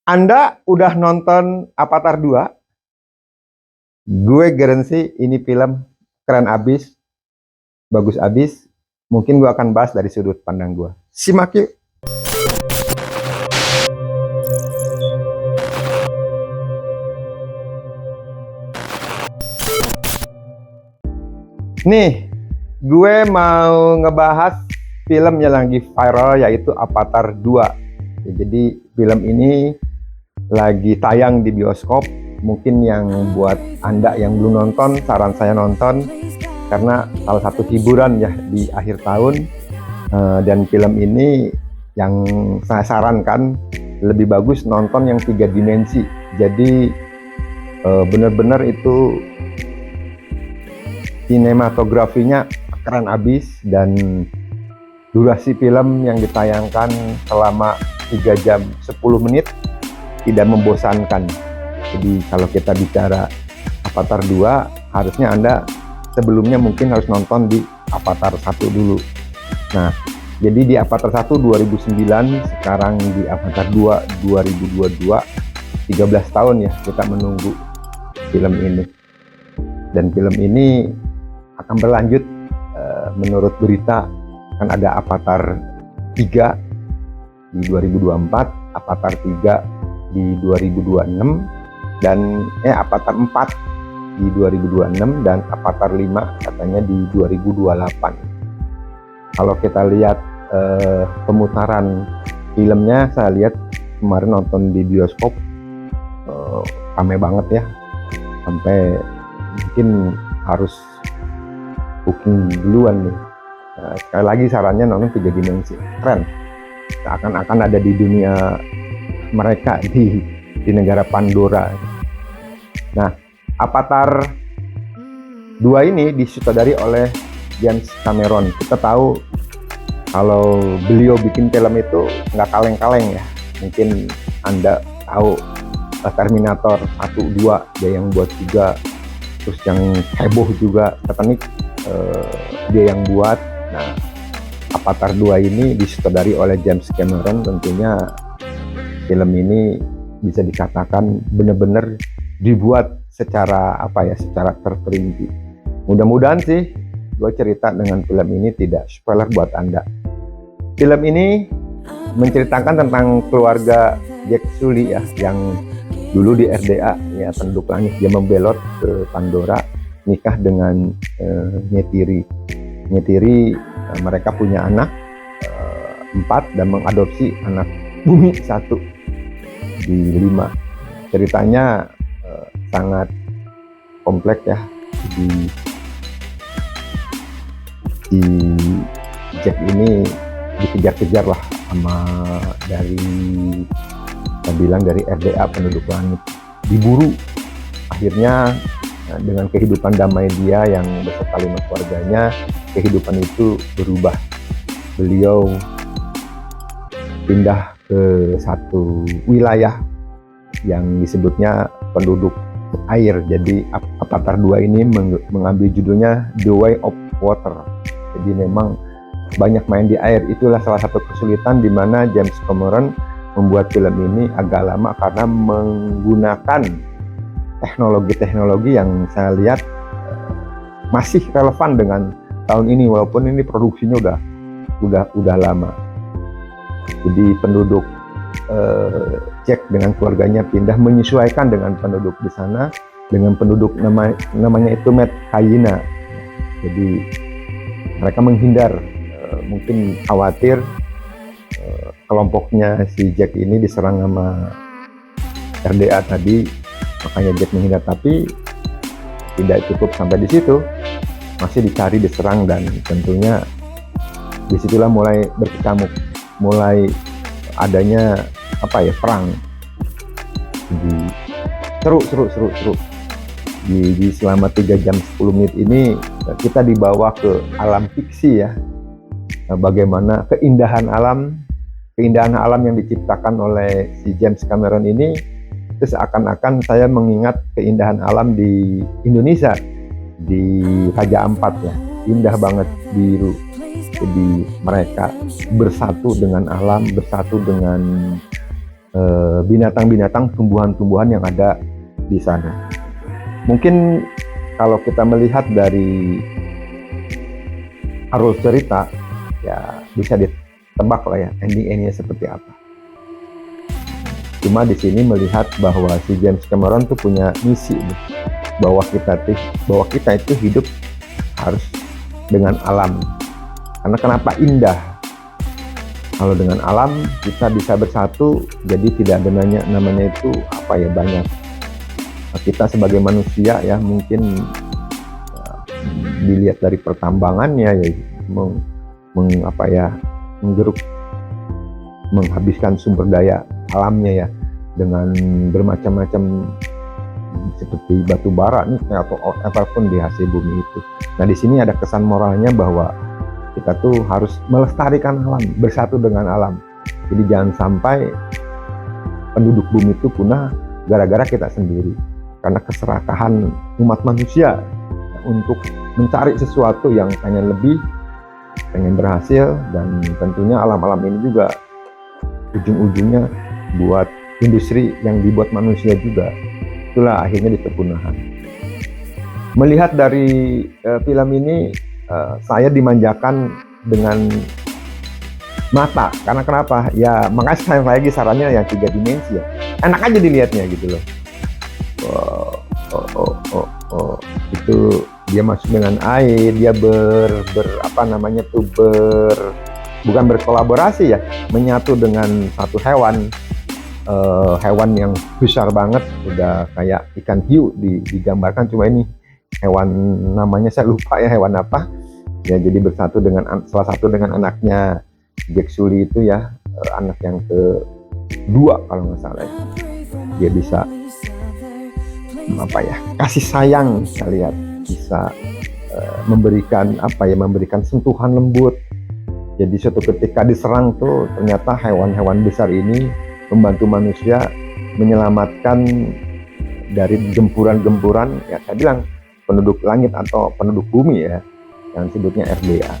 Anda udah nonton Avatar 2? Gue garansi ini film keren abis, bagus abis. Mungkin gue akan bahas dari sudut pandang gue. Simak yuk. Nih, gue mau ngebahas film yang lagi viral yaitu Avatar 2. Ya, jadi film ini lagi tayang di bioskop. Mungkin yang buat Anda yang belum nonton, saran saya nonton karena salah satu hiburan ya di akhir tahun. Dan film ini yang saya sarankan lebih bagus nonton yang 3 dimensi. Jadi benar-benar itu sinematografinya keren abis, dan durasi film yang ditayangkan selama 3 jam 10 menit tidak membosankan. Jadi kalau kita bicara Avatar 2, harusnya Anda sebelumnya mungkin harus nonton di Avatar 1 dulu. Nah, jadi di Avatar 1 2009, sekarang di Avatar 2 2022, 13 tahun ya kita menunggu film ini. Dan film ini akan berlanjut, menurut berita akan ada Avatar 3 di 2024, Avatar 3 di 2026, dan Avatar 4 di 2026, dan Avatar 5 katanya di 2028. Kalau kita lihat pemutaran filmnya, saya lihat kemarin nonton di bioskop, rame banget ya, sampai mungkin harus booking duluan nih. Sekali lagi sarannya nonton 3 dimensi, keren. Akan ada di dunia mereka, di negara Pandora. Nah, Avatar 2 ini disutradari oleh James Cameron. Kita tahu kalau beliau bikin film itu nggak kaleng-kaleng ya. Mungkin Anda tahu Terminator 1, 2, dia yang buat juga, terus yang heboh juga Titanic, dia yang buat. Nah, Avatar 2 ini disutradari oleh James Cameron. Tentunya film ini bisa dikatakan benar-benar dibuat secara secara terperinci. Mudah-mudahan sih gue cerita dengan film ini tidak spoiler buat Anda. Film ini menceritakan tentang keluarga Jack Sully ya, yang dulu di RDA ya, penduduk langit. Dia membelot ke Pandora, nikah dengan Neytiri. Mereka punya anak 4 dan mengadopsi anak bumi 1 di 5. Ceritanya sangat kompleks ya. Di Jack ini dikejar-kejar lah sama dari RDA, penduduk langit, diburu. Akhirnya dengan kehidupan damai dia yang beserta 5 keluarganya, kehidupan itu berubah. Beliau pindah ke satu wilayah yang disebutnya penduduk air. Jadi Avatar 2 ini mengambil judulnya The Way of Water. Jadi memang banyak main di air. Itulah salah satu kesulitan di mana James Cameron membuat film ini agak lama, karena menggunakan teknologi yang saya lihat masih relevan dengan tahun ini, walaupun ini produksinya udah lama. Jadi penduduk Jack dengan keluarganya pindah menyesuaikan dengan penduduk di sana, dengan penduduk namanya itu Met Hyena. Jadi mereka menghindar, mungkin khawatir kelompoknya si Jack ini diserang sama RDA tadi, makanya Jack menghindar. Tapi tidak cukup sampai di situ, masih dicari, diserang, dan tentunya disitulah mulai berkecamuk, mulai adanya perang. Jadi seru. Di selama 3 jam 10 menit ini kita dibawa ke alam fiksi ya. Bagaimana keindahan alam yang diciptakan oleh si James Cameron ini, itu seakan-akan saya mengingat keindahan alam di Indonesia, di Raja Ampat ya. Indah banget, biru. Jadi mereka bersatu dengan alam, bersatu dengan binatang-binatang, tumbuhan-tumbuhan yang ada di sana. Mungkin kalau kita melihat dari alur cerita, ya bisa ditebak lah ya ending-endingnya seperti apa. Cuma di sini melihat bahwa si James Cameron tuh punya misi bahwa kita itu hidup harus dengan alam. Karena kenapa indah? Kalau dengan alam kita bisa bersatu, jadi tidak ada namanya itu apa ya, banyak. Kita sebagai manusia ya mungkin dilihat dari pertambangannya ya menghabiskan sumber daya alamnya ya dengan bermacam-macam seperti batu bara nih atau apapun di hasil bumi itu. Nah di sini ada kesan moralnya bahwa kita tuh harus melestarikan alam, bersatu dengan alam. Jadi jangan sampai penduduk bumi itu punah gara-gara kita sendiri. Karena keserakahan umat manusia untuk mencari sesuatu yang pengen lebih, pengen berhasil, dan tentunya alam-alam ini juga ujung-ujungnya buat industri yang dibuat manusia juga. Itulah akhirnya di kepunahan. Melihat dari film ini, saya dimanjakan dengan mata. Karena kenapa? Ya makanya saya lagi sarannya yang 3 dimensi ya. Enak aja dilihatnya gitu loh. Itu dia masuk dengan air, dia bukan berkolaborasi ya, menyatu dengan satu hewan yang besar banget, udah kayak ikan hiu digambarkan. Cuma ini hewan, namanya saya lupa ya hewan apa ya, jadi bersatu dengan salah satu dengan anaknya Jack Sully itu ya, anak yang kedua kalau nggak salah ya. Dia bisa kasih sayang, saya lihat bisa memberikan sentuhan lembut. Jadi suatu ketika diserang tuh ternyata hewan-hewan besar ini membantu manusia menyelamatkan dari gempuran-gempuran ya, saya bilang penduduk langit atau penduduk bumi ya, yang disebutnya RDA.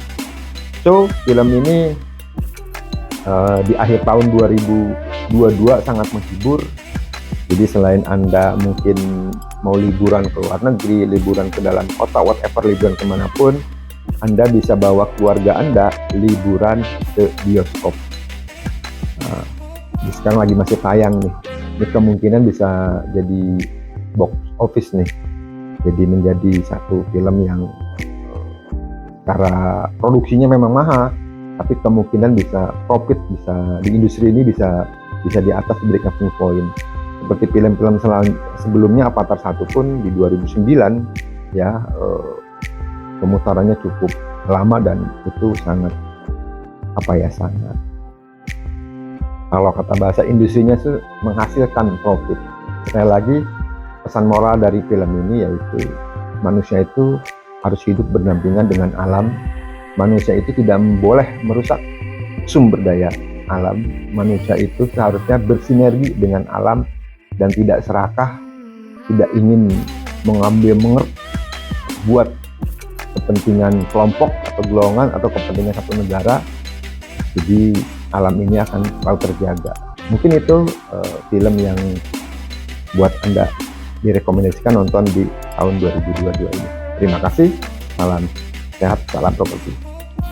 So film ini di akhir tahun 2022 sangat menghibur. Jadi selain Anda mungkin mau liburan ke luar negeri, liburan ke dalam kota, whatever, liburan kemanapun, Anda bisa bawa keluarga Anda liburan ke bioskop. Nah, sekarang lagi masih tayang nih. Ini kemungkinan bisa jadi box office nih. Jadi menjadi satu film yang karena produksinya memang mahal, tapi kemungkinan bisa profit, bisa di industri ini bisa di atas break-even point. Seperti film-film sebelumnya, Avatar 1 pun di 2009 ya, pemutarannya cukup lama dan itu sangat sangat, kalau kata bahasa industrinya itu menghasilkan profit. Sekali lagi pesan moral dari film ini yaitu manusia itu harus hidup berdampingan dengan alam. Manusia itu tidak boleh merusak sumber daya alam. Manusia itu seharusnya bersinergi dengan alam dan tidak serakah, tidak ingin buat kepentingan kelompok atau golongan atau kepentingan satu negara. Jadi alam ini akan selalu terjaga. Mungkin itu film yang buat Anda direkomendasikan nonton di tahun 2022 ini. Terima kasih, salam sehat, salam properti.